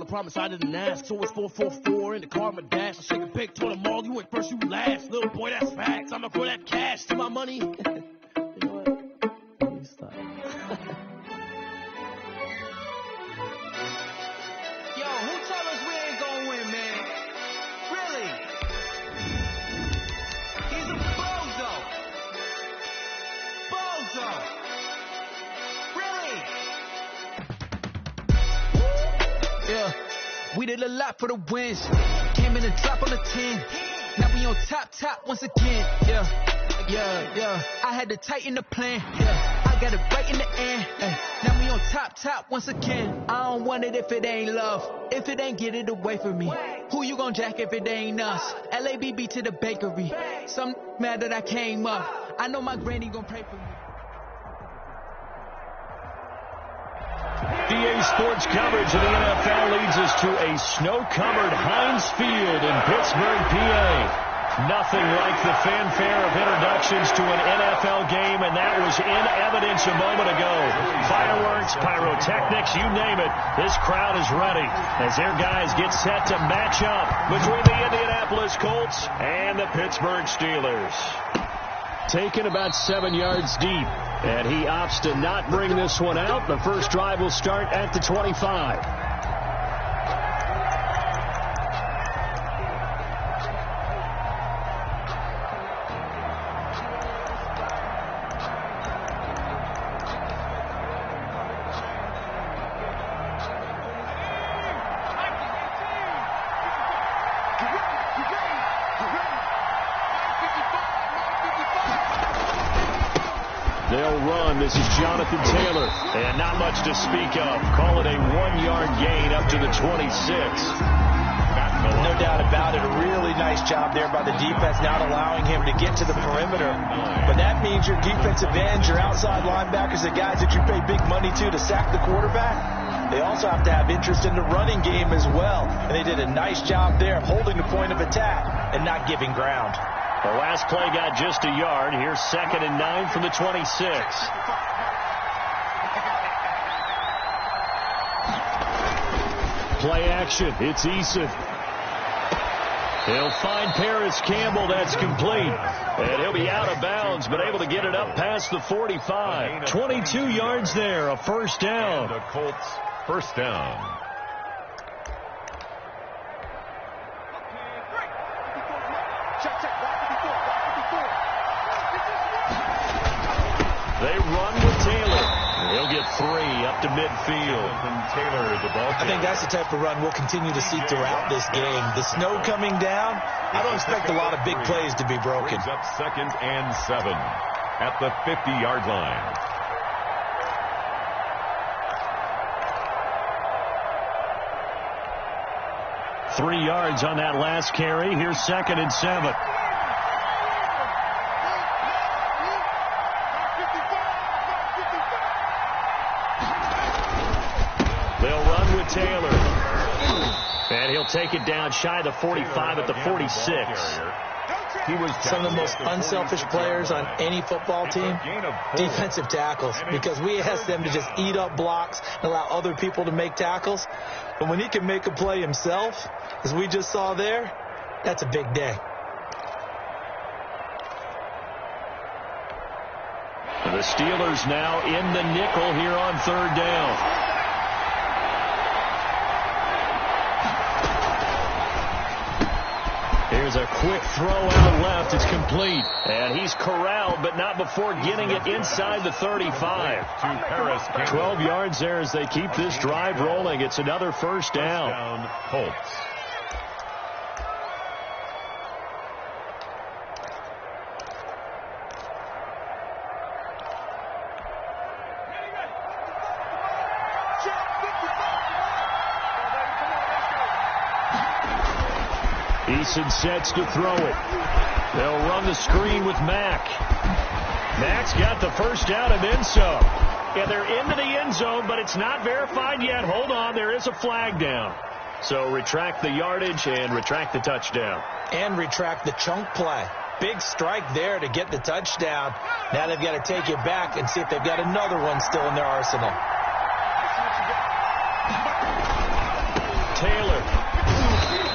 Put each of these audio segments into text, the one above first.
I promise I didn't ask. So it's 404 in the car, my dash. I shake a pick, told them all, you went first, you last. Little boy, that's facts. I'ma throw that cash to my money. You know what? Let me stop. Yo, who told us we ain't gonna win, man? Really? He's a bozo. Bozo. Really? Yeah, we did a lot for the wins. Came in the top on the 10. Now we on top once again. Yeah. I had to tighten the plan. Yeah, I got it right in the end. Now we on top once again. I don't want it if it ain't love. If it ain't, get it away from me. Who you gon' jack if it ain't us? LABB to the bakery. Some mad that I came up. I know my granny gon' pray for me. DA Sports coverage of the NFL leads us to a snow-covered Heinz Field in Pittsburgh, PA. Nothing like the fanfare of introductions to an NFL game, and that was in evidence a moment ago. Fireworks, pyrotechnics, you name it. This crowd is ready as their guys get set to match up between the Indianapolis Colts and the Pittsburgh Steelers. Taken about 7 yards deep, and he opts to not bring this one out. The first drive will start at the 25. They'll run. This is Jonathan Taylor. And not much to speak of. Call it a 1-yard gain up to the 26. No doubt about it. A really nice job there by the defense, not allowing him to get to the perimeter. But that means your defensive ends, your outside linebackers, the guys that you pay big money to sack the quarterback, they also have to have interest in the running game as well. And they did a nice job there of holding the point of attack and not giving ground. The last play got just a yard. Here's 2nd and 9 from the 26. Play action. It's Eason. He'll find Paris Campbell. That's complete. And he'll be out of bounds, but able to get it up past the 45. 22 yards there. A first down. The Colts first down. They run with Taylor. He'll get 3 up to midfield. Taylor, the ball. I think that's the type of run we'll continue to see throughout this game. The snow coming down, I don't expect a lot of big plays to be broken. Brings up 2nd and 7 at the 50-yard line. Three yards on that last carry. Here's 2nd and 7. They'll run with Taylor. And he'll take it down shy of the 45 at the 46. He was some of the most unselfish players on any football team, defensive tackles, because we ask them to just eat up blocks and allow other people to make tackles. But when he can make a play himself, as we just saw there, that's a big day. The Steelers now in the nickel here on 3rd down. Here's a quick throw out left. It's complete. And he's corralled, but not before getting it inside the 35. 12 yards there as they keep this drive rolling. It's another first down. Colts. Eason sets to throw it. They'll run the screen with Mack. Mack's got the first down and then some. And they're into the end zone, but it's not verified yet. Hold on, there is a flag down. So retract the yardage and retract the touchdown. And retract the chunk play. Big strike there to get the touchdown. Now they've got to take it back and see if they've got another one still in their arsenal. Taylor.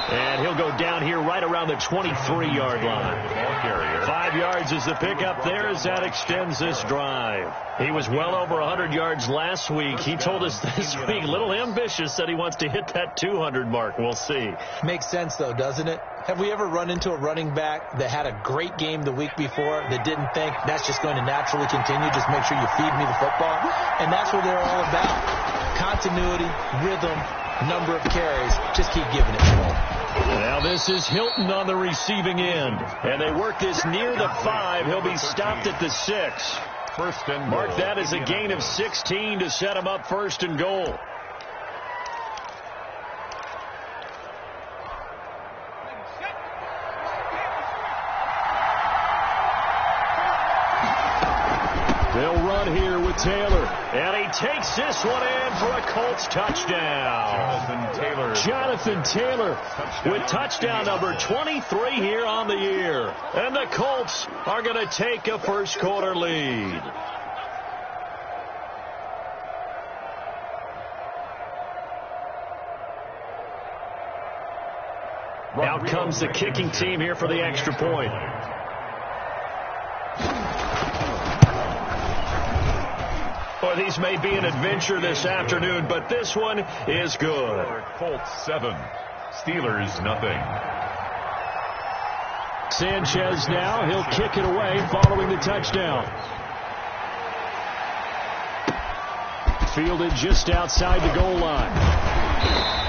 And he'll go down here right around the 23-yard line. 5 yards is the pickup there as that extends this drive. He was well over 100 yards last week. He told us this week, a little ambitious, said he wants to hit that 200 mark. We'll see. Makes sense, though, doesn't it? Have we ever run into a running back that had a great game the week before that didn't think that's just going to naturally continue? Just make sure you feed me the football. And that's what they're all about. Continuity, rhythm, number of carries. Just keep giving it to them. Now this is Hilton on the receiving end. And they work this near the 5. He'll be stopped at the 6. First and Mark goal. that as a gain of 16 to set him up first and goal. They'll run here with Taylor. And he takes this one in for a Colts touchdown. Jonathan Taylor with touchdown number 23 here on the year. And the Colts are going to take a first quarter lead. Out comes the kicking team here for the extra point. Boy, these may be an adventure this afternoon, but this one is good. Colts 7, Steelers nothing. Sanchez now, he'll kick it away following the touchdown. Fielded just outside the goal line.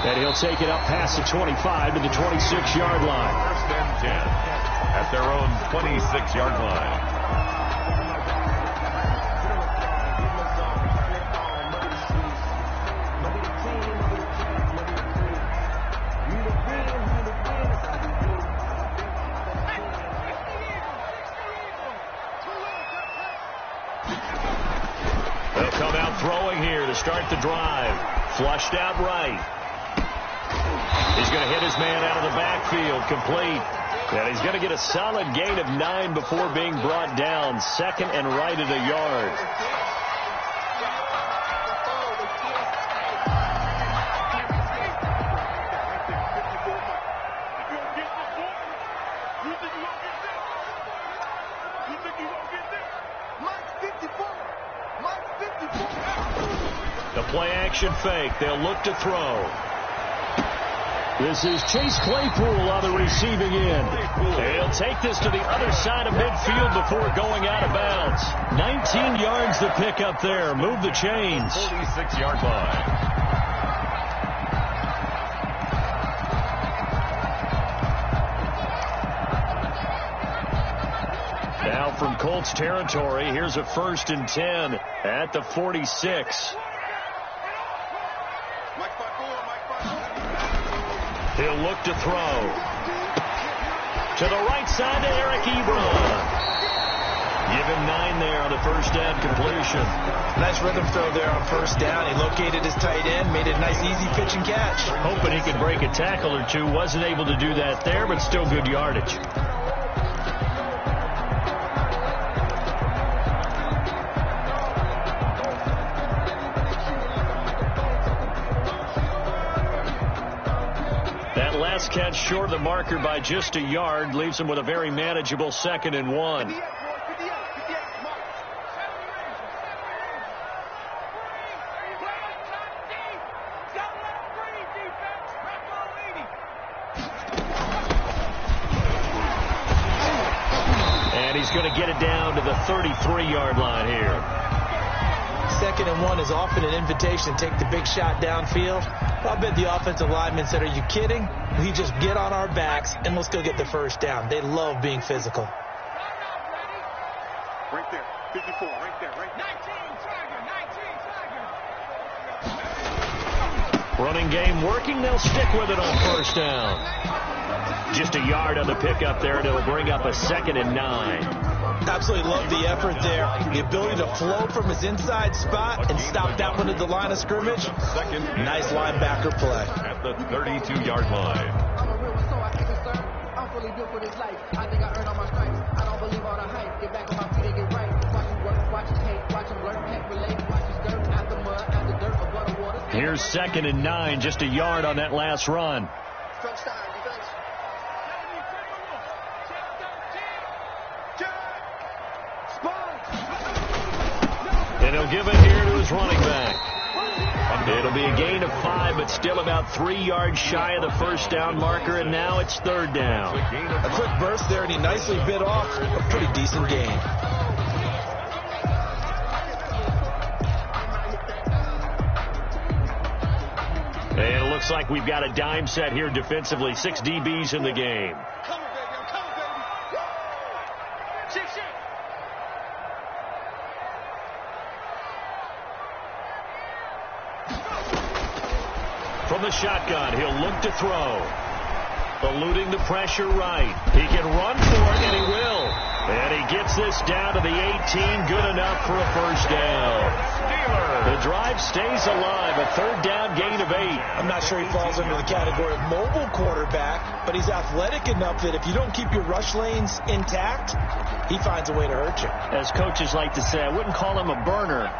And he'll take it up past the 25 to the 26-yard line. First and 10 at their own 26-yard line. They'll come out throwing here to start the drive. Flushed out right. He's going to hit his man out of the backfield, complete. And he's going to get a solid gain of 9 before being brought down. Second and right at a yard. The play action fake. They'll look to throw. This is Chase Claypool on the receiving end. He'll take this to the other side of midfield before going out of bounds. 19 yards to pick up there. Move the chains. 46-yard line. Now from Colts territory, here's a 1st and 10 at the 46. He'll look to throw. To the right side to Eric Ebron. Give him 9 there on the first down completion. Nice rhythm throw there on first down. He located his tight end, made it a nice easy pitch and catch. Hoping he could break a tackle or two. Wasn't able to do that there, but still good yardage. Last catch short of the marker by just a yard leaves him with a very manageable 2nd and 1. And he's going to get it down to the 33-yard line here. 2nd and 1 is often an invitation to take the big shot downfield. I bet the offensive lineman said, "Are you kidding? We just get on our backs and let's go get the first down." They love being physical. Right there, 54, right there, right there. 19 target. Running game working. They'll stick with it on first down. Just a yard on the pickup there, and it'll bring up a 2nd and 9. Absolutely love the effort there. The ability to flow from his inside spot and stop that one at the line of scrimmage. Nice linebacker play. At the 32-yard line. I'm a real one, so I keep it served. I'm fully built for this life. I think I earned all my stripes. I don't believe all the hype. Get back on my feet and get right. Watch him work, watch him hate, watch him learn, can't relate. Watch him skirt out the mud, out the dirt, above the water. Here's 2nd and 9, just a yard on that last run. And he'll give it here to his running back. It'll be a gain of 5, but still about 3 yards shy of the first down marker, and now it's 3rd down. A quick burst there, and he nicely bit off a pretty decent gain. And it looks like we've got a dime set here defensively. 6 DBs in the game. From the shotgun, he'll look to throw. Eluding the pressure right. He can run for it, and he will. And he gets this down to the 18. Good enough for a first down. The drive stays alive. A 3rd down gain of 8. I'm not sure he falls under the category of mobile quarterback, but he's athletic enough that if you don't keep your rush lanes intact, he finds a way to hurt you. As coaches like to say, I wouldn't call him a burner,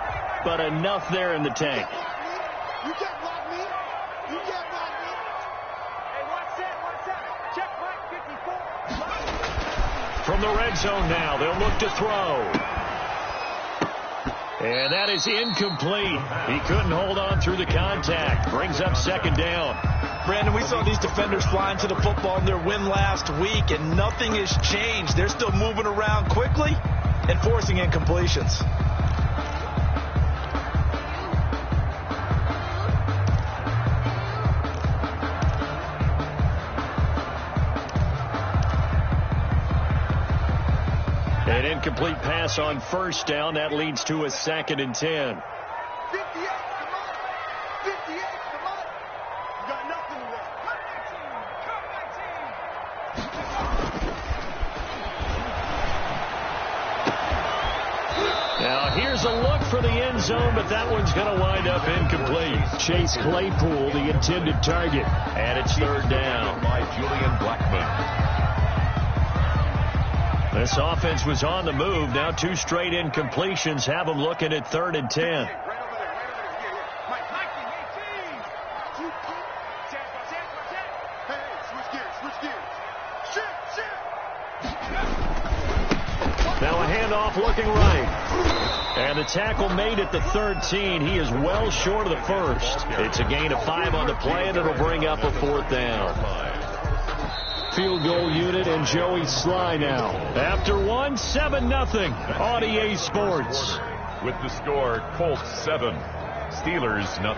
but enough there in the tank. You can't block me. You can't block me. Hey, watch that. Check right 54. From the red zone now, they'll look to throw. And that is incomplete. He couldn't hold on through the contact. Brings up 2nd down. Brandon, we saw these defenders flying to the football in their win last week, and nothing has changed. They're still moving around quickly and forcing incompletions. An incomplete pass on 1st down. That leads to a 2nd and 10. 58, come on. 58, come on. You got nothing to work. Now here's a look for the end zone, but that one's going to wind up incomplete. Chase Claypool, the intended target, and it's 3rd down. By Julian Blackman. This offense was on the move. Now 2 straight incompletions have them looking at 3rd and 10. Right over there. Yeah. Mike, 18. Hey, switch gears. Shit. Now a handoff looking right. And the tackle made at the 13. He is well short of the first. It's a gain of 5 on the play, and it'll bring up a 4th down. Field goal unit and Joey Sly now. After 1, 7-0 on EA Sports. With the score, Colts 7, Steelers 0.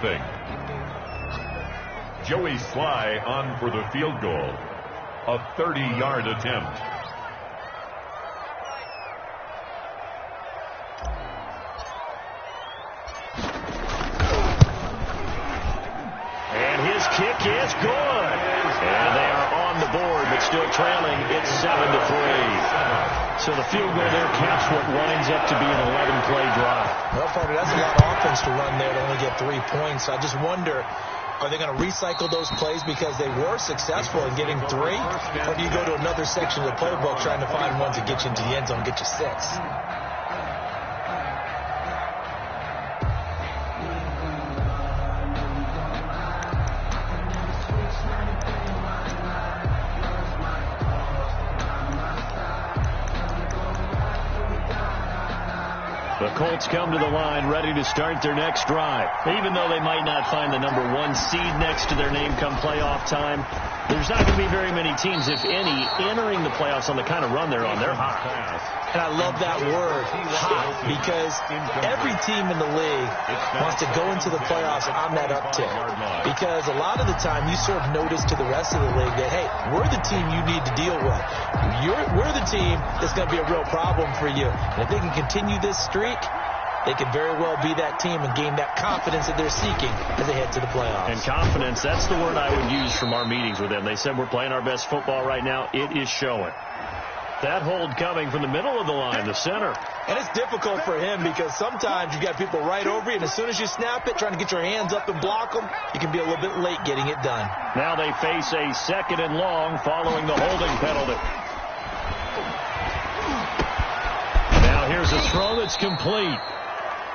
Joey Sly on for the field goal. A 30-yard attempt. And his kick is good. And they are on the board, but still trailing. It's 7-3. So the field goal there caps what winds up to be an 11-play drive. Well, partner, that's a lot of offense to run there to only get 3 points. I just wonder, are they going to recycle those plays because they were successful in getting 3? Or do you go to another section of the playbook trying to find ones that get you into the end zone and get you 6? The Colts come to the line ready to start their next drive. Even though they might not find the number 1 seed next to their name come playoff time, there's not going to be very many teams, if any, entering the playoffs on the kind of run they're on. They're hot. And I love that word, hot, because every team in the league wants to go into the playoffs on that uptick. Because a lot of the time you sort of notice to the rest of the league that, hey, we're the team you need to deal with. We're the team that's going to be a real problem for you. And if they can continue this streak, they could very well be that team and gain that confidence that they're seeking as they head to the playoffs. And confidence, that's the word I would use from our meetings with them. They said we're playing our best football right now. It is showing. That hold coming from the middle of the line, the center. And it's difficult for him because sometimes you got people right over you, and as soon as you snap it, trying to get your hands up and block them, you can be a little bit late getting it done. Now they face a 2nd and long following the holding penalty. Now here's a throw that's complete.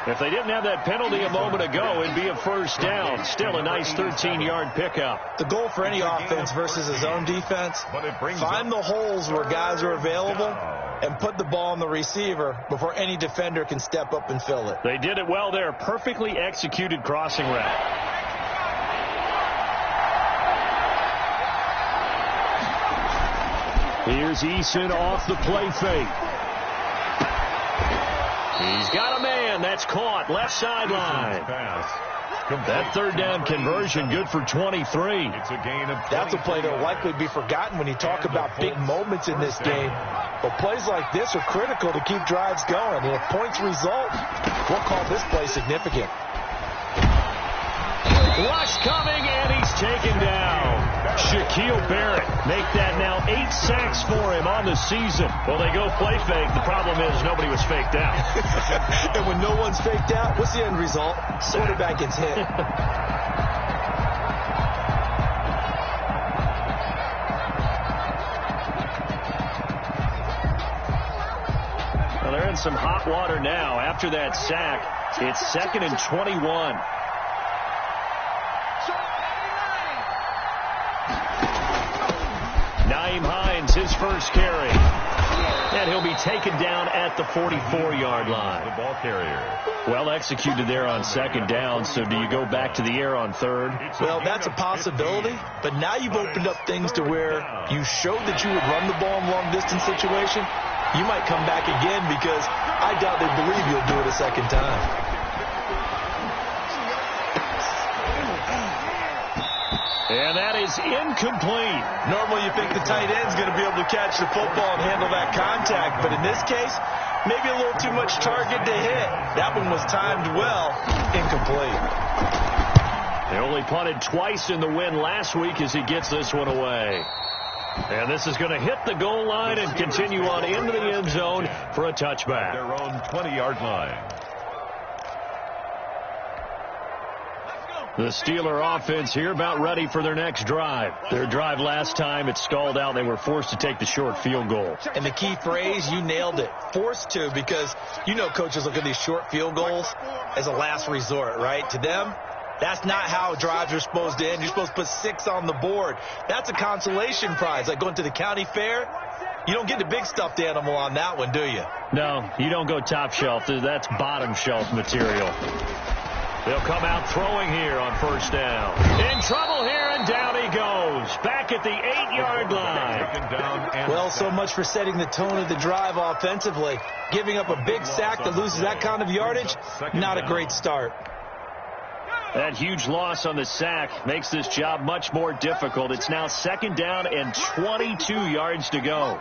If they didn't have that penalty a moment ago, it'd be a first down. Still a nice 13-yard pickup. The goal for any offense versus a zone defense, find the holes where guys are available and put the ball on the receiver before any defender can step up and fill it. They did it well there. Perfectly executed crossing route. Here's Eason off the play fake. He's got a man. That's caught. Left sideline. That third down conversion good for 23. That's a play that will likely be forgotten when you talk about big moments in this game. But plays like this are critical to keep drives going. And if points result, we'll call this play significant. Rush coming, and he's taken down. Shaquille Barrett make that now 8 sacks for him on the season. Well, they go play fake. The problem is nobody was faked out. And when no one's faked out, what's the end result? Quarterback gets hit. Well, they're in some hot water now. After that sack, it's 2nd and 21. His first carry. And he'll be taken down at the 44-yard line. The ball carrier. Well executed there on 2nd down. So do you go back to the air on 3rd? Well, that's a possibility. But now you've opened up things to where you showed that you would run the ball in long-distance situation. You might come back again because I doubt they believe you'll do it a second time. And that is incomplete. Normally you think the tight end's going to be able to catch the football and handle that contact. But in this case, maybe a little too much target to hit. That one was timed well. Incomplete. They only punted twice in the win last week as he gets this one away. And this is going to hit the goal line and continue on into the end zone for a touchback. Their own 20-yard line. The Steeler offense here about ready for their next drive. Their drive last time, it stalled out. They were forced to take the short field goal. And the key phrase, you nailed it, forced to, because you know coaches look at these short field goals as a last resort, right? To them, that's not how drives are supposed to end. You're supposed to put 6 on the board. That's a consolation prize, like going to the county fair. You don't get the big stuffed animal on that one, do you? No, you don't go top shelf. That's bottom shelf material. They'll come out throwing here on 1st down. In trouble here, and down he goes. Back at the 8-yard line. Well, so much for setting the tone of the drive offensively. Giving up a big sack that loses that kind of yardage, not a great start. That huge loss on the sack makes this job much more difficult. It's now 2nd down and 22 yards to go.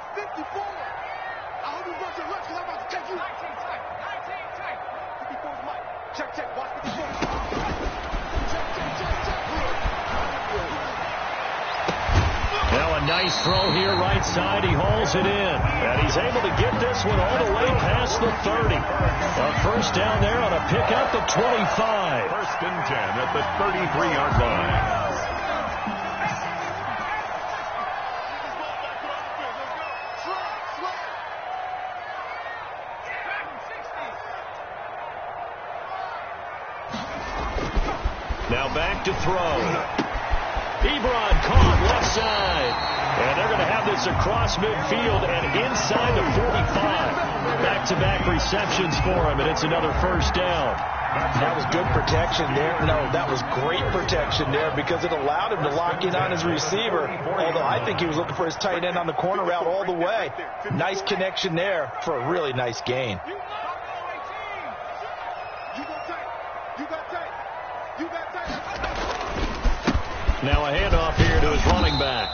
Nice throw here, right side. He hauls it in. And he's able to get this one all the way past the 30. A first down there on a pickup of 25. 1st and 10 at the 33-yard line. Now back to throw. Ebron caught left side. And they're going to have this across midfield and inside the 45. Back-to-back receptions for him, and it's another first down. That was good protection there. No, that was great protection there because it allowed him to lock in on his receiver, although I think he was looking for his tight end on the corner route all the way. Nice connection there for a really nice gain. Now a handoff here to his running back.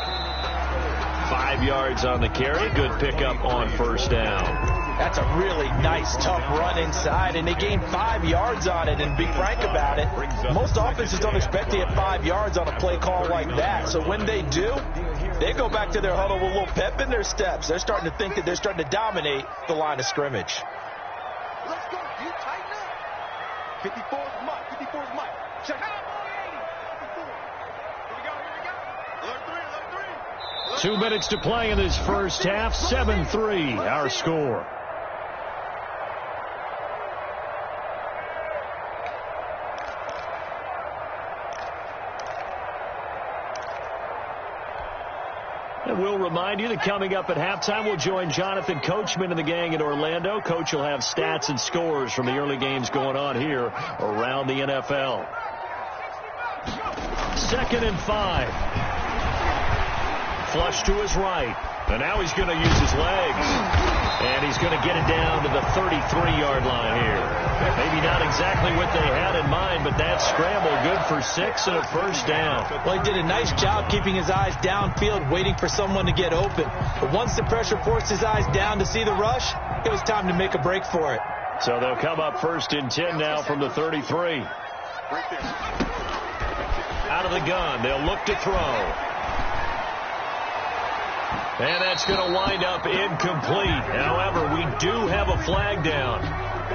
5 yards on the carry. Good pickup on 1st down. That's a really nice, tough run inside, and they gained 5 yards on it. And be frank about it, most offenses don't expect to get 5 yards on a play call like that. So when they do, they go back to their huddle with a little pep in their steps. They're starting to think that they're starting to dominate the line of scrimmage. Let's go. You tighten up. 54's Mike. 54's Mike. Check out. 2 minutes to play in this first half. 7-3, our score. And we'll remind you that coming up at halftime, we'll join Jonathan Coachman and the gang in Orlando. Coach will have stats and scores from the early games going on here around the NFL. 2nd and 5. Flush to his right. And now he's going to use his legs. And he's going to get it down to the 33-yard line here. Maybe not exactly what they had in mind, but that scramble good for 6 and a first down. Well, he did a nice job keeping his eyes downfield, waiting for someone to get open. But once the pressure forced his eyes down to see the rush, it was time to make a break for it. So they'll come up 1st and 10 now from the 33. Out of the gun, they'll look to throw. And that's going to wind up incomplete. However, we do have a flag down.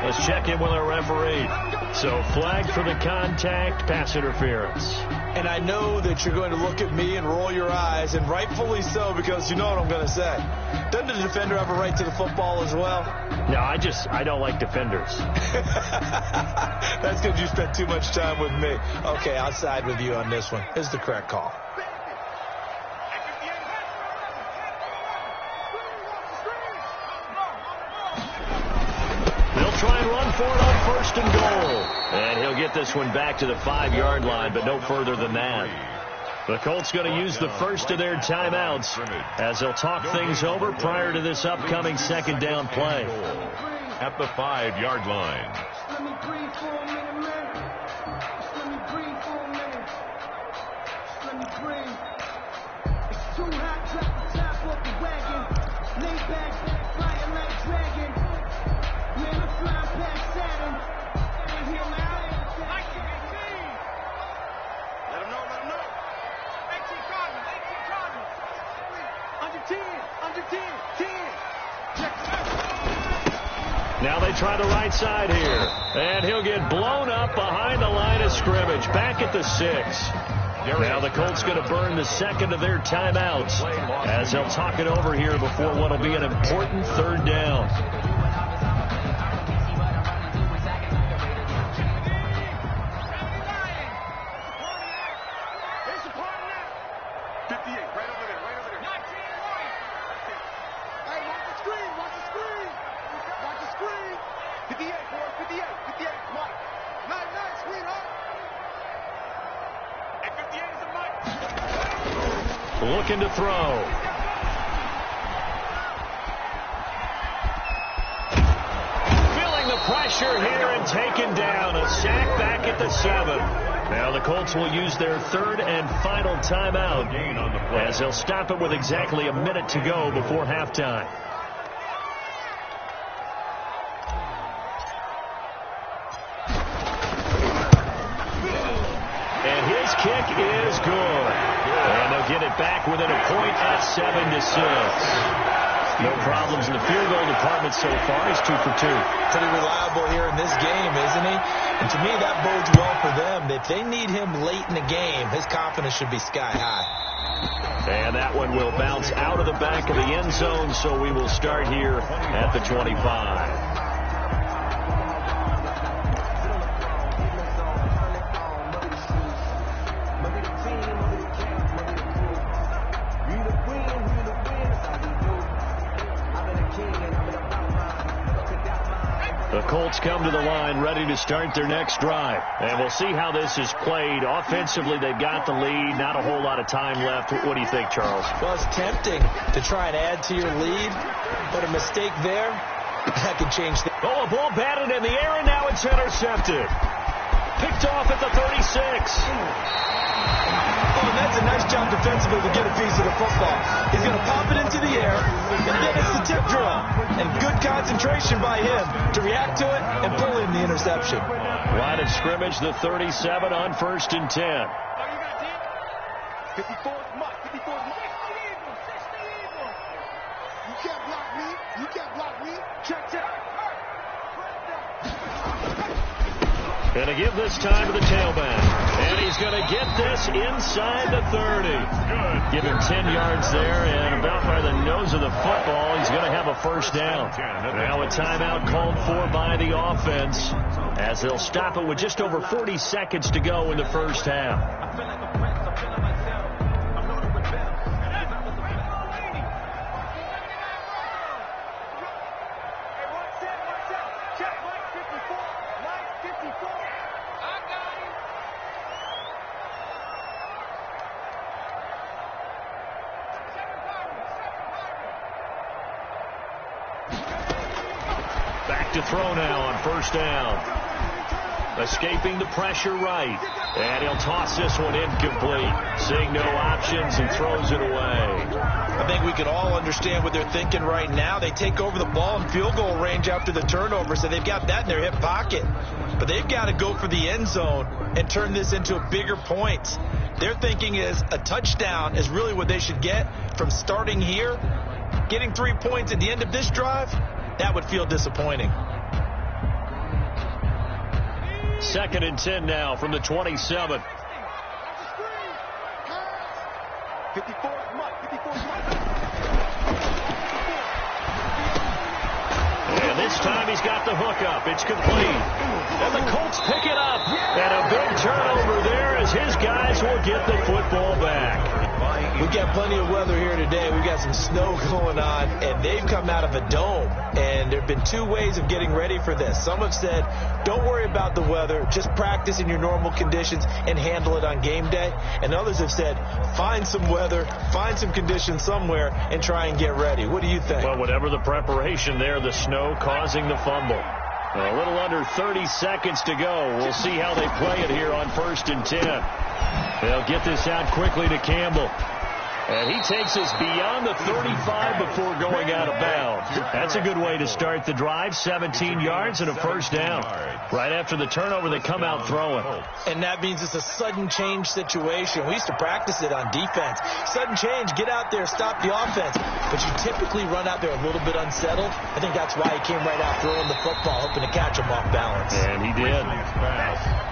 Let's check in with our referee. So flag for the contact, pass interference. And I know that you're going to look at me and roll your eyes, and rightfully so, because you know what I'm going to say. Doesn't the defender have a right to the football as well? No, I don't like defenders. That's because you spent too much time with me. Okay, I'll side with you on this one. It's the correct call. Try and run for it on 1st and goal. And he'll get this one back to the 5-yard line, but no further than that. The Colts going to use the first of their timeouts as they'll talk things over prior to this upcoming 2nd down play. At the 5-yard line. Let me breathe for a minute, man. Let me breathe for a minute. Let me breathe. It's too hot, drop the top off the wagon. Lay back, flying like dragon. Man, I'm flying past Saturn. And here now. Let him know, let him know. 18 Cardinals. Under 10, 10. Check it out. Now they try the right side here. And he'll get blown up behind the line of scrimmage. Back at the 6. Now the Colts going to burn the 2nd of their timeouts as they'll talk it over here before what will be an important 3rd down. Looking to throw. Feeling the pressure here and taken down. A sack back at the 7. Now the Colts will use their 3rd and final timeout as they'll stop it with exactly a minute to go before halftime. And his kick is good. And they'll get it back within a point at 7-6. No problems in the field goal department so far. He's 2 for 2. Pretty reliable here in this game, isn't he? And to me, that bodes well for them. If they need him late in the game, his confidence should be sky high. And that one will bounce out of the back of the end zone, so we will start here at the 25. The Colts come to the line ready to start their next drive. And we'll see how this is played. Offensively, they've got the lead. Not a whole lot of time left. What do you think, Charles? Well, it's tempting to try and add to your lead, but a mistake there, that could change things. Oh, a ball batted in the air, and now it's intercepted. Picked off at the 36. Oh, and that's a nice job defensively to get a piece of the football. He's going to pop it into the air, and then it's the tip drill. And good concentration by him to react to it and pull in the interception. Line of scrimmage, the 37 on 1st and 10. Oh, you got deep? 54's Mike. 54's Mike. 60 Eagle. You can't block me. You can't block me. Check. Going to give this time to the tailback. And he's going to get this inside the 30. Good. Give him 10 yards there, and about by the nose of the football, he's going to have a first down. Now a timeout called for by the offense as they'll stop it with just over 40 seconds to go in the first half. to throw now on first down. Escaping the pressure right. And he'll toss this one incomplete. Seeing no options and throws it away. I think we can all understand what they're thinking right now. They take over the ball in field goal range after the turnover, so they've got that in their hip pocket. But they've got to go for the end zone and turn this into a bigger point. Their thinking is a touchdown is really what they should get from starting here. Getting 3 points at the end of this drive, that would feel disappointing. 2nd and 10 now from the 27. 54's Mike. 54's Mike. And this time he's got the hook up. It's complete. And the Colts pick it up. And a big turnover there as his guys will get the football back. We've got plenty of weather here today. We've got some snow going on, and they've come out of a dome. And there have been 2 ways of getting ready for this. Some have said, don't worry about the weather. Just practice in your normal conditions and handle it on game day. And others have said, find some weather, find some conditions somewhere, and try and get ready. What do you think? Well, whatever the preparation there, the snow causing the fumble. A little under 30 seconds to go. We'll see how they play it here on 1st and 10. They'll get this out quickly to Campbell. And he takes us beyond the 35 before going out of bounds. That's a good way to start the drive. 17 yards and a first down. Right after the turnover, they come out throwing. And that means it's a sudden change situation. We used to practice it on defense. Sudden change, get out there, stop the offense. But you typically run out there a little bit unsettled. I think that's why he came right out throwing the football, hoping to catch him off balance. And he did.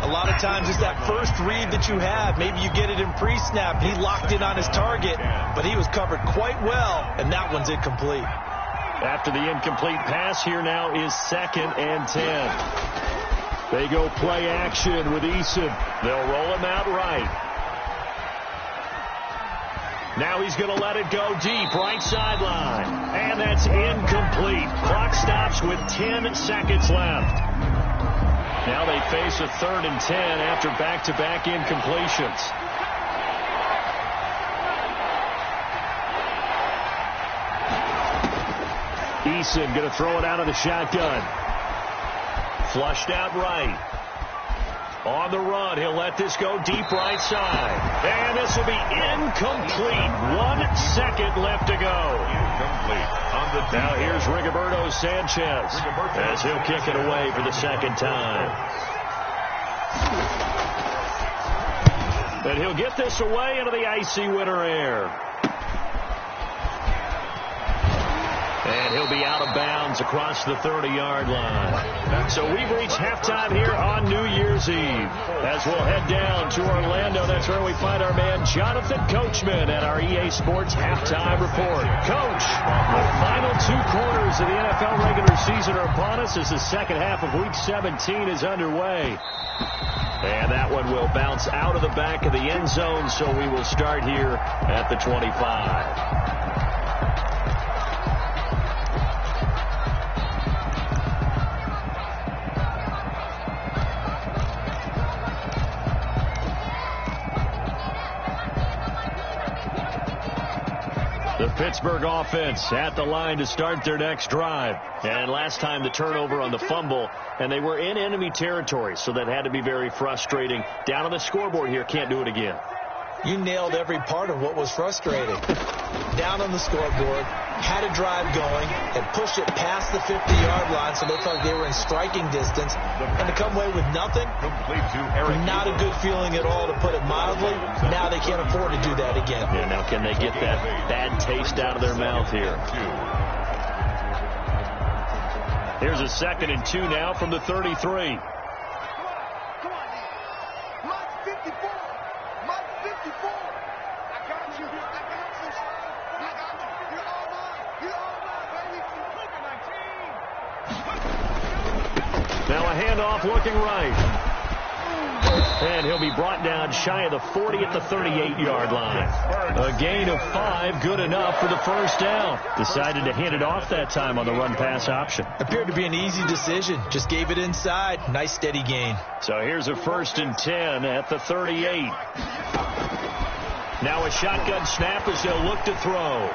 A lot of times it's that first read that you have. Maybe you get it in pre-snap. He locked in on his target. But he was covered quite well, and that one's incomplete. After the incomplete pass, here now is 2nd and 10. They go play action with Eason. They'll roll him out right. Now he's going to let it go deep, right sideline. And that's incomplete. Clock stops with 10 seconds left. Now they face a 3rd and 10 after back-to-back incompletions. Eason going to throw it out of the shotgun. Flushed out right. On the run, he'll let this go deep right side. And this will be incomplete. 1 second left to go. Now here's Rigoberto Sanchez as he'll kick it away for the 2nd time. And he'll get this away into the icy winter air. And he'll be out of bounds across the 30-yard line. So we've reached halftime here on New Year's Eve. As we'll head down to Orlando, that's where we find our man Jonathan Coachman at our EA Sports Halftime Report. Coach, the final 2 quarters of the NFL regular season are upon us as the second half of Week 17 is underway. And that one will bounce out of the back of the end zone, so we will start here at the 25. The Pittsburgh offense at the line to start their next drive. And last time the turnover on the fumble, and they were in enemy territory, so that had to be very frustrating. Down on the scoreboard here, can't do it again. You nailed every part of what was frustrating. Down on the scoreboard, had a drive going, and pushed it past the 50-yard line, so they felt like they were in striking distance. And to come away with nothing, not a good feeling at all, to put it mildly. Now they can't afford to do that again. Yeah, now can they get that bad taste out of their mouth here? Here's a 2nd and 2 now from the 33. Now a handoff looking right. And he'll be brought down shy of the 40 at the 38-yard line. A gain of 5, good enough for the first down. Decided to hand it off that time on the run-pass option. Appeared to be an easy decision. Just gave it inside. Nice steady gain. So here's a 1st and 10 at the 38. Now a shotgun snap as they'll look to throw.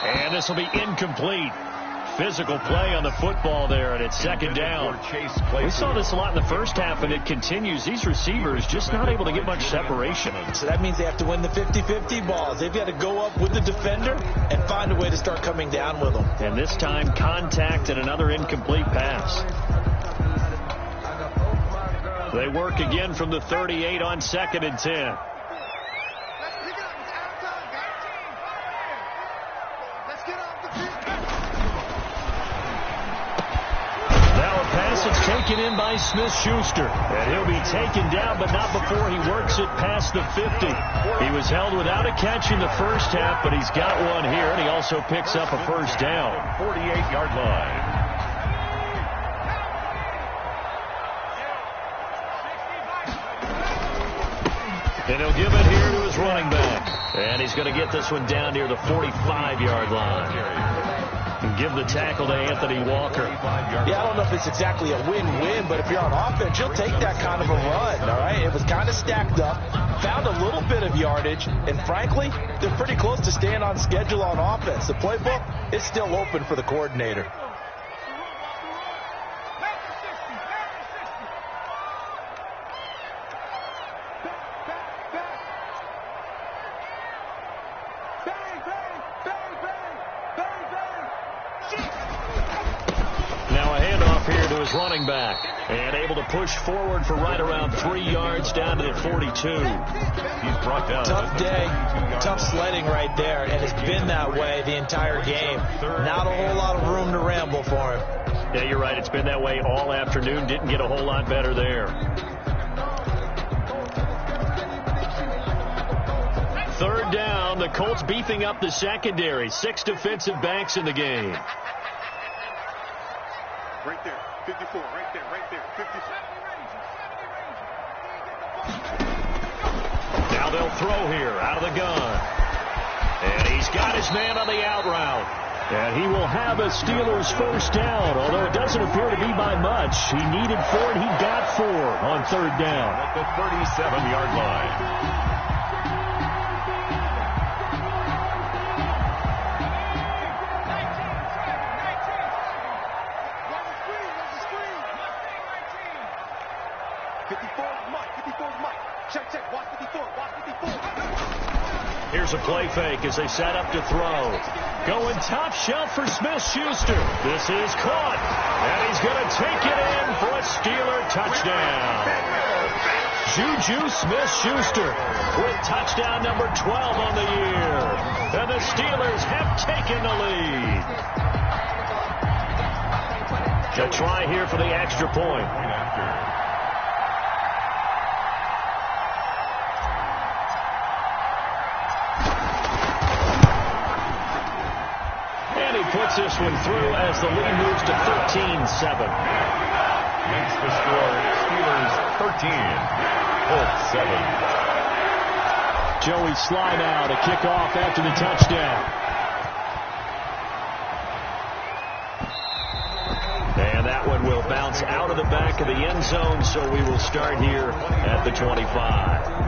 And this will be incomplete. physical play on the football there, and it's second down. We saw this a lot in the first half, and it continues. These receivers just not able to get much separation. So that means they have to win the 50-50 balls. They've got to go up with the defender and find a way to start coming down with them. And this time, contact and another incomplete pass. They work again from the 38 on 2nd and 10. Taken in by Smith-Schuster. And he'll be taken down, but not before he works it past the 50. He was held without a catch in the first half, but he's got one here, and he also picks up a first down. 48-yard line. And he'll give it here to his running back. And he's going to get this one down near the 45-yard line. And give the tackle to Anthony Walker. Yeah, I don't know if it's exactly a win-win, but if you're on offense, you'll take that kind of a run, all right? It was kind of stacked up, found a little bit of yardage, and frankly, they're pretty close to staying on schedule on offense. The playbook is still open for the coordinator. Running back and able to push forward for right around 3 yards down to the 42. He's brought down. Tough day, tough sledding right there, and it's been that way the entire game. Not a whole lot of room to ramble for him. Yeah, you're right. It's been that way all afternoon. Didn't get a whole lot better there. 3rd down. The Colts beefing up the secondary. 6 defensive backs in the game. Right there. 54, right there, 54. Now they'll throw here out of the gun. And he's got his man on the out route. And he will have a Steelers first down, although it doesn't appear to be by much. He needed 4, and he got 4 on 3rd down. At the 37-yard line. Here's a play fake as they set up to throw. Going top shelf for Smith-Schuster. This is caught. And he's going to take it in for a Steeler touchdown. Juju Smith-Schuster with touchdown number 12 on the year. And the Steelers have taken the lead. They'll try here for the extra point. Puts this one through as the lead moves to 13-7. Makes the score Steelers 13, Colts 7. Joey Sly now to kick off after the touchdown. And that one will bounce out of the back of the end zone, so we will start here at the 25.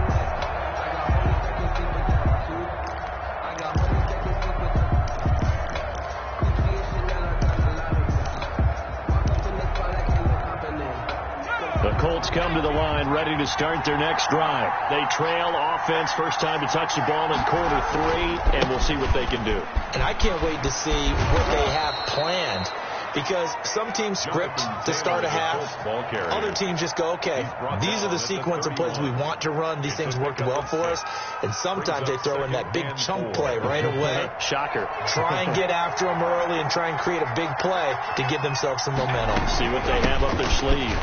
Colts come to the line ready to start their next drive. They trail offense, first time to touch the ball in quarter 3, and we'll see what they can do. And I can't wait to see what they have planned, because some teams script to start a half. Other teams just go, okay, these are the sequence of plays we want to run. These things worked well for us. And sometimes they throw in that big chunk play right away. Shocker. Try and get after them early and try and create a big play to give themselves some momentum. See what they have up their sleeve.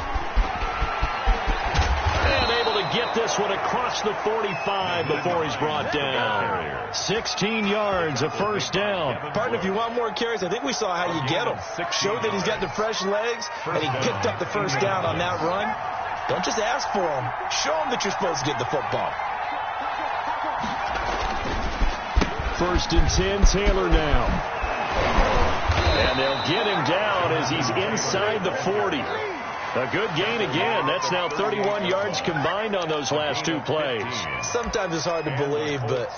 And able to get this one across the 45 before he's brought down. 16 yards, a first down. Partner, if you want more carries, I think we saw how you get them. Showed that he's got the fresh legs, and he picked up the first down on that run. Don't just ask for them. Show them that you're supposed to get the football. 1st and 10, Taylor now. And they'll get him down as he's inside the 40. A good gain again. That's now 31 yards combined on those last 2 plays. Sometimes it's hard to believe, but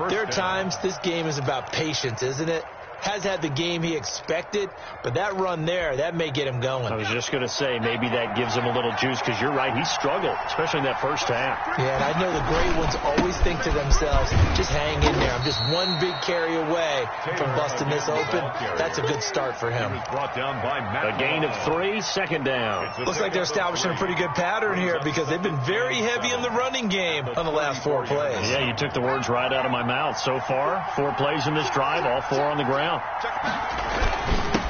there are times this game is about patience, isn't it? has had the game he expected, but that run there, that may get him going. I was just going to say, maybe that gives him a little juice, because you're right, he struggled, especially in that first half. Yeah, and I know the great ones always think to themselves, just hang in there. I'm just one big carry away from busting this open. That's a good start for him. A gain of 3, second down. Looks like they're establishing a pretty good pattern here because they've been very heavy in the running game on the last 4 plays. Yeah, you took the words right out of my mouth. So far, 4 plays in this drive, all 4 on the ground.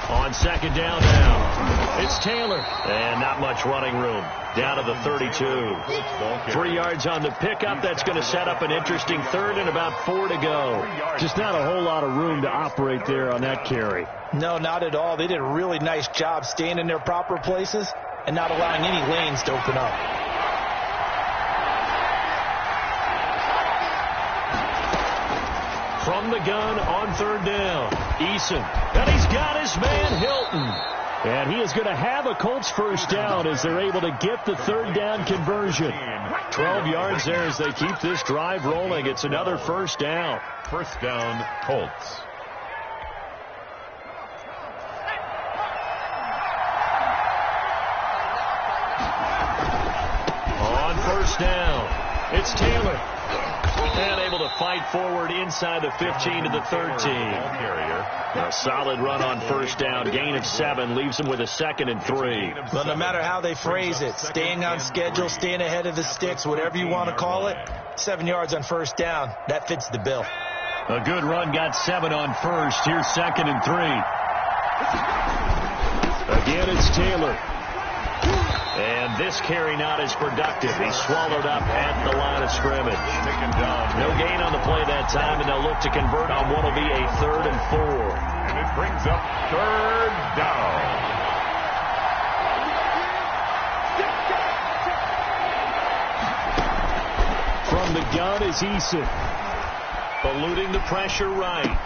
On second down now, it's Taylor. And not much running room. Down to the 32. 3 yards on the pickup. That's going to set up an interesting third and about 4 to go. Just not a whole lot of room to operate there on that carry. No, not at all. They did a really nice job staying in their proper places and not allowing any lanes to open up. From the gun on third down, Eason. And he's got his man, Hilton. And he is going to have a Colts first down as they're able to get the third down conversion. 12 yards there as they keep this drive rolling. It's another first down. First down, Colts. On first down, it's Taylor. And able to fight forward inside the 15 to the 13. A solid run on first down. Gain of 7 leaves him with a 2nd and 3. Well, no matter how they phrase it, staying on schedule, staying ahead of the sticks, whatever you want to call it, 7 yards on first down, that fits the bill. A good run, got 7 on first. Here's 2nd and 3. Again, it's Taylor. And this carry not as productive. He's swallowed up at the line of scrimmage. No gain on the play that time, and they'll look to convert on what will be a 3rd and 4. And it brings up 3rd down. From the gun is Eason. Eluding the pressure right.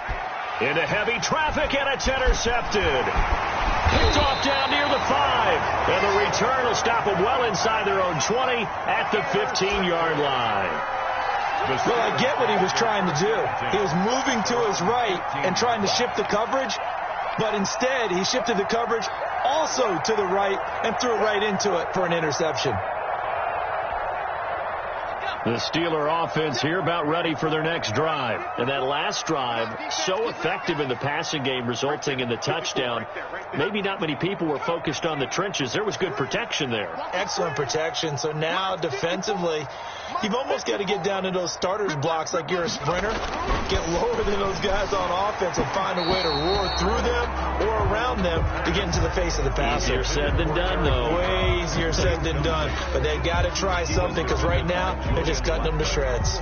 Into heavy traffic, and it's intercepted. Picked off down near the 5. And the return will stop them well inside their own 20 at the 15-yard line. Well, I get what he was trying to do. He was moving to his right and trying to shift the coverage, but instead he shifted the coverage also to the right and threw it right into it for an interception. The Steeler offense here about ready for their next drive. And that last drive, so effective in the passing game, resulting in the touchdown. Maybe not many people were focused on the trenches. There was good protection there. Excellent protection. So now defensively, you've almost got to get down to those starters blocks like you're a sprinter. Get lower than those guys on offense and find a way to roar through them or around them to get into the face of the passer. Easier said than done, though. Way easier said than done. But they've got to try something because right now they're just cutting them to shreds.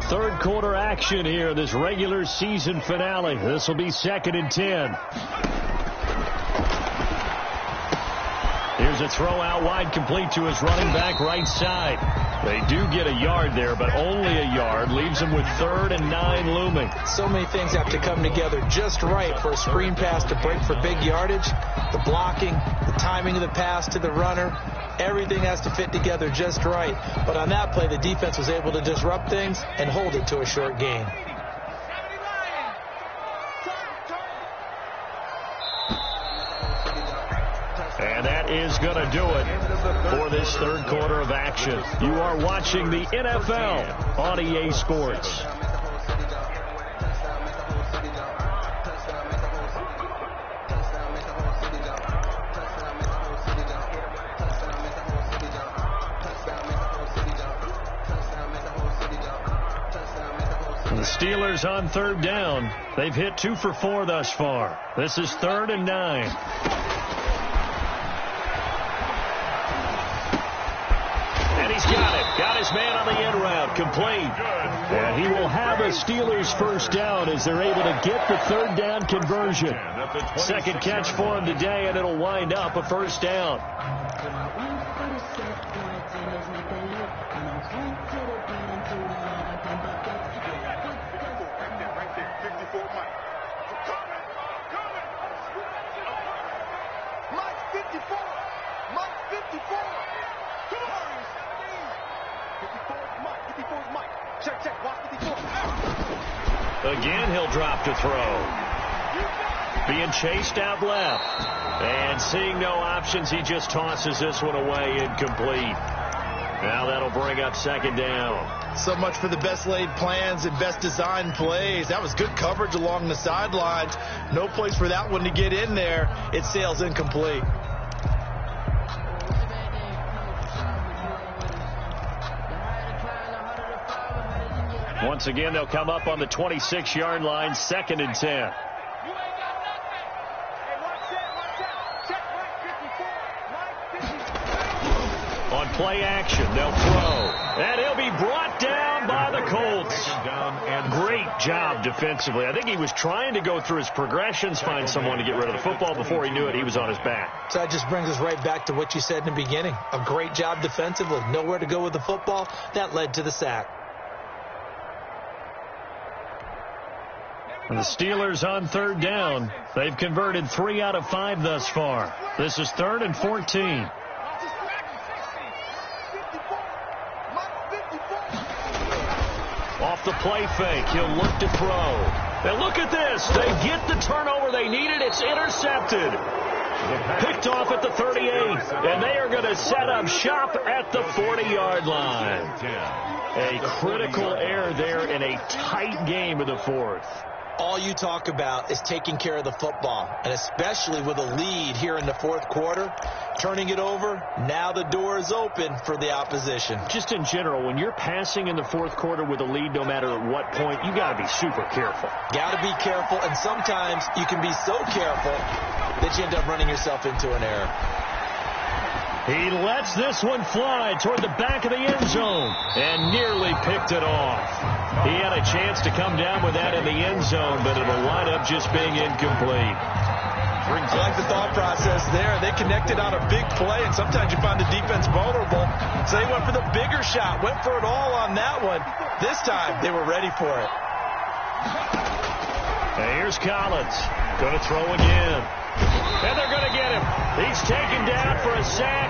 Third quarter action here, this regular season finale. This will be 2nd and 10. Here's a throw out wide, complete to his running back right side. They do get a yard there, but only a yard. Leaves them with 3rd and 9 looming. So many things have to come together just right for a screen pass to break for big yardage. The blocking, the timing of the pass to the runner, everything has to fit together just right. But on that play, the defense was able to disrupt things and hold it to a short gain. And that is going to do it for this third quarter of action. You are watching the NFL on EA Sports. The Steelers on third down. They've hit 2 for 4 thus far. This is 3rd and 9. And he's got it. Got his man on the end route. Complete. And he will have a Steelers first down as they're able to get the third down conversion. Second catch for him today, and it'll wind up a first down. 54's Mike. Check, check. Watch 54. Again, he'll drop to throw. Being chased out left. And seeing no options, he just tosses this one away, incomplete. Now that'll bring up second down. So much for the best laid plans and best designed plays. That was good coverage along the sidelines. No place for that one to get in there. It sails incomplete. Once again, they'll come up on the 26-yard line, 2nd and 10. On play action, they'll throw. And he'll be brought down by the Colts. Great job defensively. I think he was trying to go through his progressions, find someone to get rid of the football. Before he knew it, he was on his back. So that just brings us right back to what you said in the beginning. A great job defensively. Nowhere to go with the football. That led to the sack. And the Steelers on 3rd down. They've converted 3 out of 5 thus far. This is 3rd and 14. Off the play fake, he'll look to throw. And look at this. They get the turnover they needed. It's intercepted. Picked off at the 38. And they are going to set up shop at the 40-yard line. A critical error there in a tight game of the 4th. All you talk about is taking care of the football, and especially with a lead here in the 4th quarter, turning it over, now the door is open for the opposition. Just in general, when you're passing in the 4th quarter with a lead, no matter at what point, you got to be super careful. Got to be careful, and sometimes you can be so careful that you end up running yourself into an error. He lets this one fly toward the back of the end zone and nearly picked it off. He had a chance to come down with that in the end zone, but it'll wind up just being incomplete. I like the thought process there. They connected on a big play, and sometimes you find the defense vulnerable. So they went for the bigger shot, went for it all on that one. This time, they were ready for it. And here's Collins. Going to throw again. And they're going to get him. He's taken down for a sack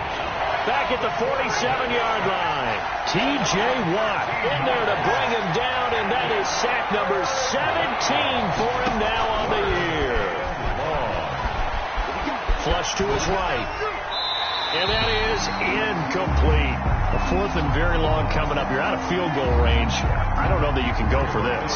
back at the 47-yard line. T.J. Watt in there to bring him down, and that is sack number 17 for him now on the year. Flush to his right. And that is incomplete. A 4th and very long coming up. You're out of field goal range. I don't know that you can go for this.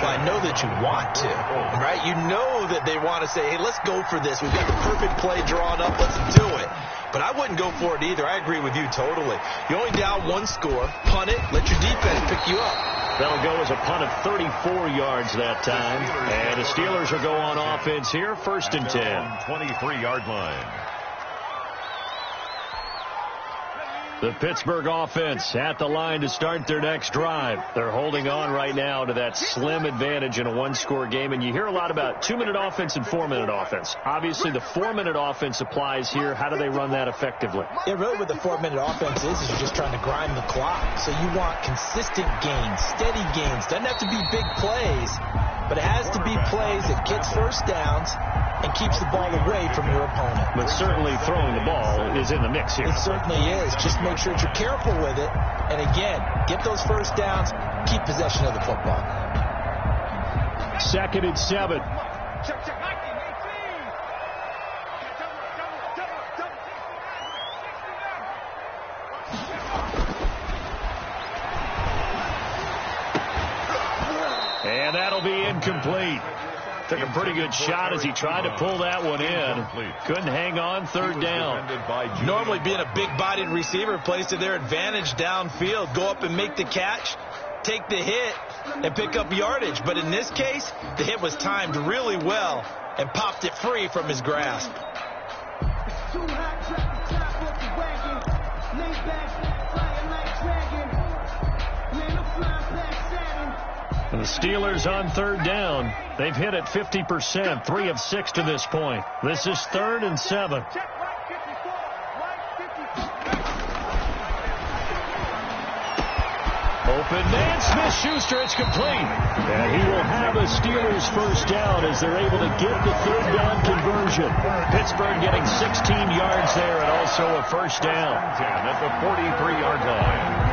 Well, I know that you want to, right? You know that they want to say, hey, let's go for this. We've got the perfect play drawn up. Let's do it. But I wouldn't go for it either. I agree with you totally. You only down 1 score. Punt it. Let your defense pick you up. That'll go as a punt of 34 yards that time. And the Steelers will go on offense here, 1st and 10. 23-yard line. The Pittsburgh offense at the line to start their next drive. They're holding on right now to that slim advantage in a 1-score game. And you hear a lot about 2-minute offense and 4-minute offense. Obviously, the 4-minute offense applies here. How do they run that effectively? Yeah, really what the 4-minute offense is you're just trying to grind the clock. So you want consistent gains, steady gains. Doesn't have to be big plays, but it has to be plays that gets first downs and keeps the ball away from your opponent. But certainly throwing the ball is in the mix here. It certainly is. Just make sure that you're careful with it. And again, get those first downs, keep possession of the football. 2nd and 7. And that'll be incomplete. Took a pretty good shot as he tried to pull that one in. Couldn't hang on 3rd down. Normally being a big-bodied receiver plays to their advantage downfield. Go up and make the catch, take the hit, and pick up yardage. But in this case, the hit was timed really well and popped it free from his grasp. And the Steelers on 3rd down. They've hit it 50%, 3 of 6 to this point. This is 3rd and 7. Open man, Smith-Schuster, it's complete. And he will have a Steelers first down as they're able to get the 3rd down conversion. Pittsburgh getting 16 yards there and also a first down. At the 43-yard line.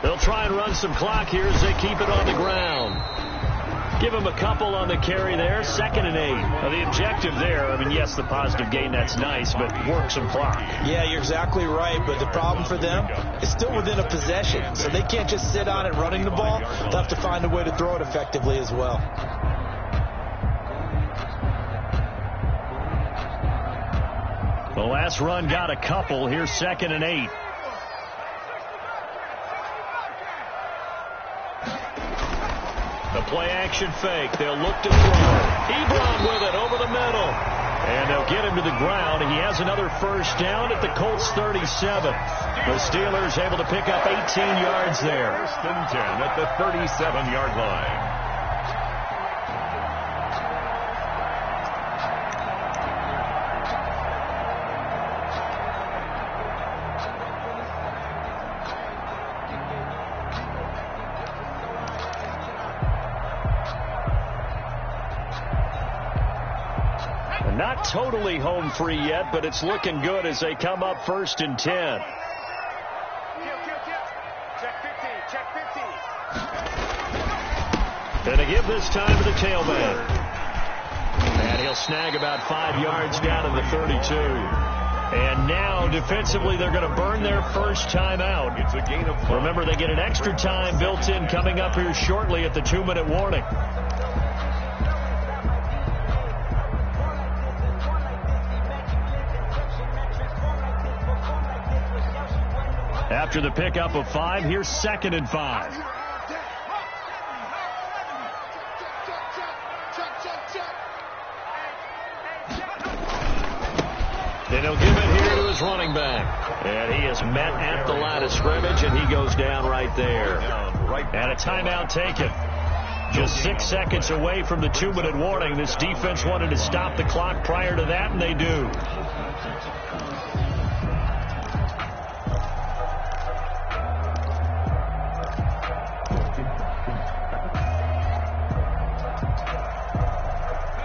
They'll try and run some clock here as they keep it on the ground. Give him a couple on the carry there. 2nd and 8. Now, the objective there, I mean, yes, the positive gain, that's nice, but work some clock. Yeah, you're exactly right, but the problem for them is still within a possession, so they can't just sit on it running the ball. They'll have to find a way to throw it effectively as well. The last run got a couple. Here's 2nd and 8. The play-action fake. They'll look to throw. Ebron with it over the middle. And they'll get him to the ground. He has another first down at the Colts 37. The Steelers able to pick up 18 yards there. 1st and 10 at the 37-yard line. Not totally home free yet, but it's looking good as they come up 1st and 10. Check 15. And they give this time to the tailback. And he'll snag about 5 yards down to the 32. And now, defensively, they're going to burn their first time out. It's a gain of 5. Remember, they get an extra time built in coming up here shortly at the 2-minute warning. After the pickup of 5, here's 2nd and 5. And he'll give it here to his running back. And he is met at the line of scrimmage, and he goes down right there. And a timeout taken. Just 6 seconds away from the 2-minute warning. This defense wanted to stop the clock prior to that, and they do.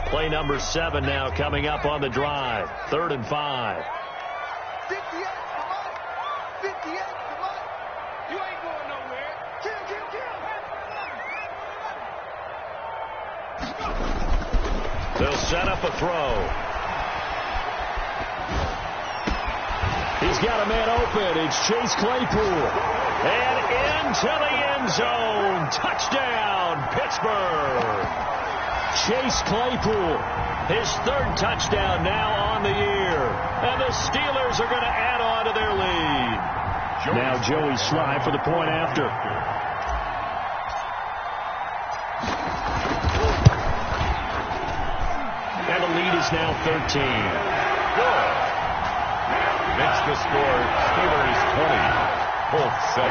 Play number 7 now coming up on the drive. 3rd and 5. 58, come on. 58, come on. You ain't going nowhere. Kill. They'll set up a throw. He's got a man open. It's Chase Claypool. And into the end zone. Touchdown, Pittsburgh. Chase Claypool, his 3rd touchdown now on the year. And the Steelers are going to add on to their lead. Now Joey Sly for the point after. And the lead is now 13. Makes the score Steelers 20, Colts 7.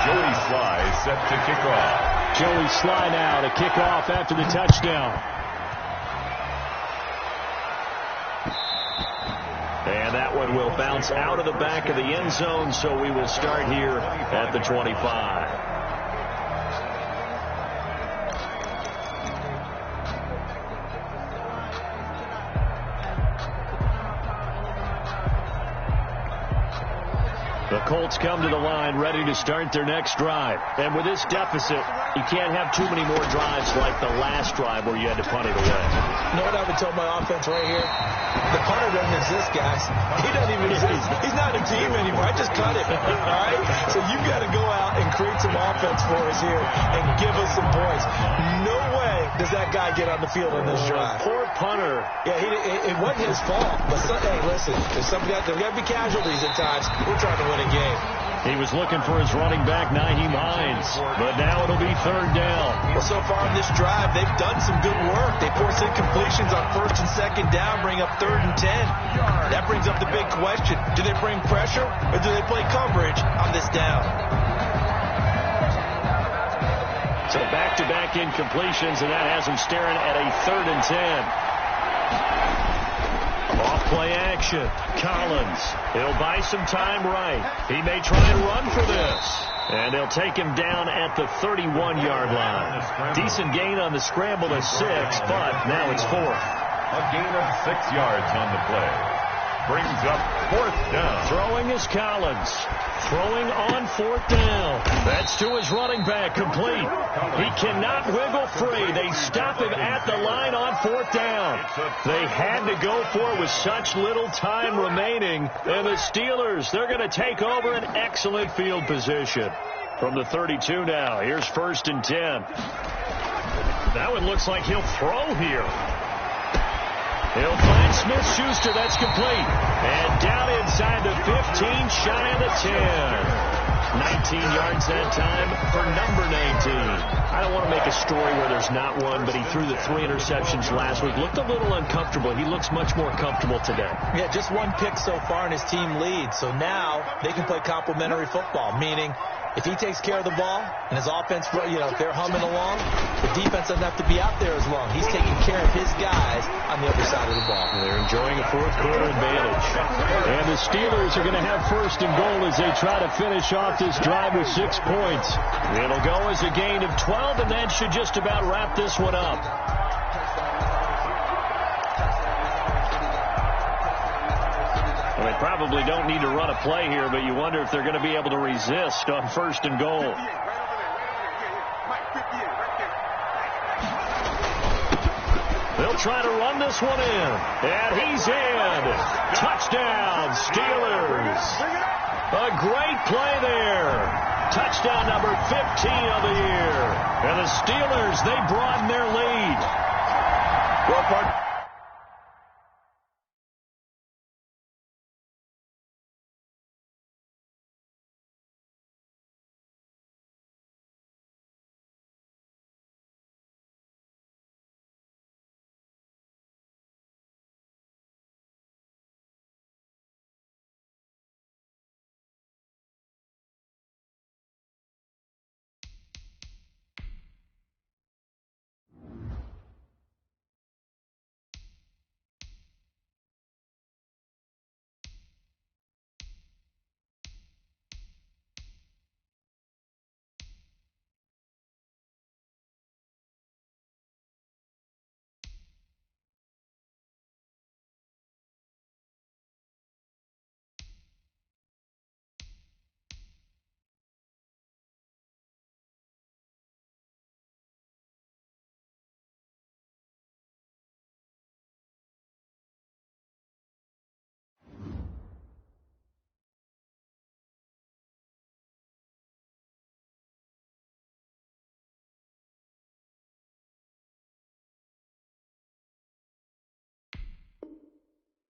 Joey Sly set to kick off. Joey Sly now to kick off after the touchdown. And that one will bounce out of the back of the end zone, so we will start here at the 25. The Colts come to the line ready to start their next drive. And with this deficit, you can't have too many more drives like the last drive where you had to punt it away. You know what I would tell my offense right here? The punter doesn't exist, guys. He doesn't even exist. He's not a team anymore. I just cut him. All right? So you've got to go out and create some offense for us here and give us some points. No way does that guy get on the field on this drive. Poor punter. Yeah, it wasn't his fault. But hey, listen, there's got to be casualties at times. We're trying to win a game. He was looking for his running back, Nyheim Hines. But now it'll be 3rd down. Well, so far on this drive, they've done some good work. They force incompletions on 1st and 2nd down, bring up 3rd and 10. That brings up the big question. Do they bring pressure or do they play coverage on this down? So back-to-back incompletions, and that has him staring at a 3rd and 10. Off play action. Collins. He'll buy some time right. He may try and run for this. And they'll take him down at the 31-yard line. Decent gain on the scramble to 6, but now it's 4th. A gain of 6 yards on the play. Brings up 4th down. Throwing is Collins. Throwing on 4th down. That's to his running back, complete. He cannot wiggle free. They stop him at the line on 4th down. They had to go for it with such little time remaining. And the Steelers, they're going to take over an excellent field position. From the 32 now, here's 1st and 10. That one looks like he'll throw here. He'll find Smith-Schuster. That's complete. And down inside the 15, shy of the 10. 19 yards that time for number 19. I don't want to make a story where there's not one, but he threw the 3 interceptions last week. Looked a little uncomfortable. He looks much more comfortable today. Yeah, just 1 pick so far and his team leads. So now they can play complementary football, meaning if he takes care of the ball and his offense, if they're humming along, the defense doesn't have to be out there as long. He's taking care of his guys on the other side of the ball. They're enjoying a 4th quarter advantage. And the Steelers are going to have 1st and goal as they try to finish off this drive with 6 points. It'll go as a gain of 12, and that should just about wrap this one up. Well, they probably don't need to run a play here, but you wonder if they're going to be able to resist on 1st and goal. They'll try to run this one in. And he's in. Touchdown, Steelers. A great play there. Touchdown number 15 of the year. And the Steelers, they broaden their lead.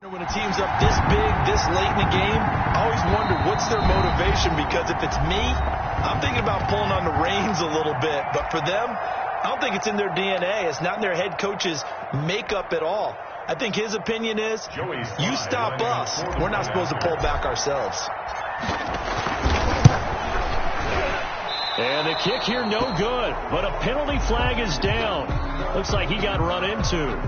Well, when a team's up this big, this late in the game, I always wonder what's their motivation, because if it's me, I'm thinking about pulling on the reins a little bit. But for them, I don't think it's in their DNA. It's not in their head coach's makeup at all. I think his opinion is, you stop us, we're not supposed to pull back ourselves. And the kick here, no good. But a penalty flag is down. Looks like he got run into.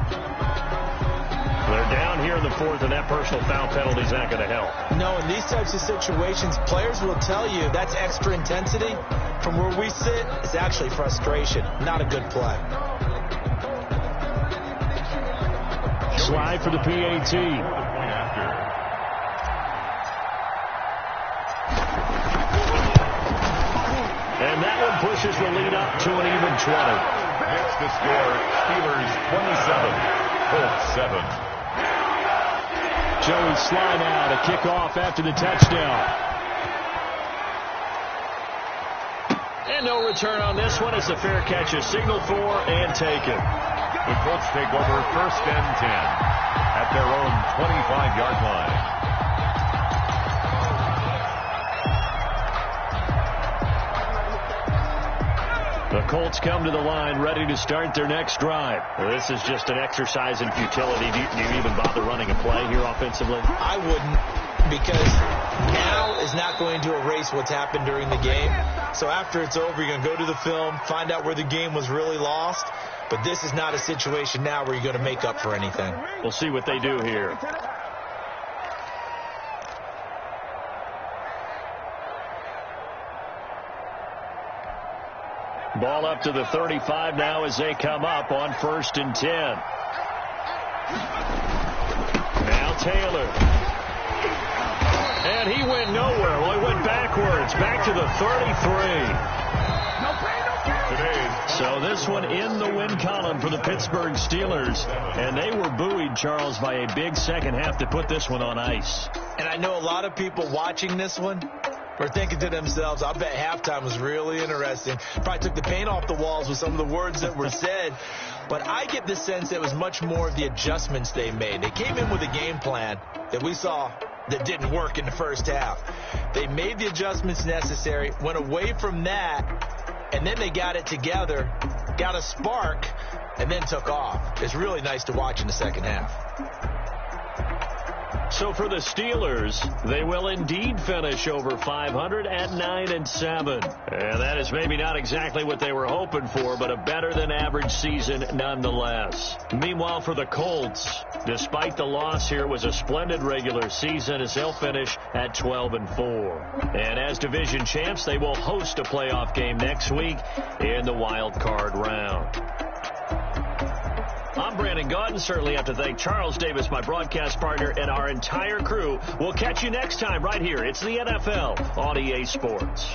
They're down here in the 4th, and that personal foul penalty is not going to help. No, in these types of situations, players will tell you that's extra intensity. From where we sit, it's actually frustration. Not a good play. Slide for the PAT. And that one pushes the lead up to an even 20. Makes the score Steelers 27, Colts 7. Joey Sly now to kick off after the touchdown. And no return on this one. It's a fair catch, a signal for and taken. The Colts take over 1st and 10 at their own 25-yard line. The Colts come to the line ready to start their next drive. Well, this is just an exercise in futility. Do you even bother running a play here offensively? I wouldn't, because now is not going to erase what's happened during the game. So after it's over, you're going to go to the film, find out where the game was really lost. But this is not a situation now where you're going to make up for anything. We'll see what they do here. Ball up to the 35 now as they come up on 1st and 10. Now Taylor. And he went nowhere. Well, he went backwards. Back to the 33. So this one in the win column for the Pittsburgh Steelers. And they were buoyed, Charles, by a big second half to put this one on ice. And I know a lot of people watching this one were thinking to themselves, I bet halftime was really interesting. Probably took the paint off the walls with some of the words that were said. But I get the sense it was much more of the adjustments they made. They came in with a game plan that we saw that didn't work in the first half. They made the adjustments necessary, went away from that, and then they got it together, got a spark, and then took off. It's really nice to watch in the second half. So for the Steelers, they will indeed finish over 500 at 9-7. And that is maybe not exactly what they were hoping for, but a better than average season nonetheless. Meanwhile, for the Colts, despite the loss here, it was a splendid regular season as they'll finish at 12-4. And as division champs, they will host a playoff game next week in the wild card round. I'm Brandon Gaudin. Certainly have to thank Charles Davis, my broadcast partner, and our entire crew. We'll catch you next time right here. It's the NFL on EA Sports.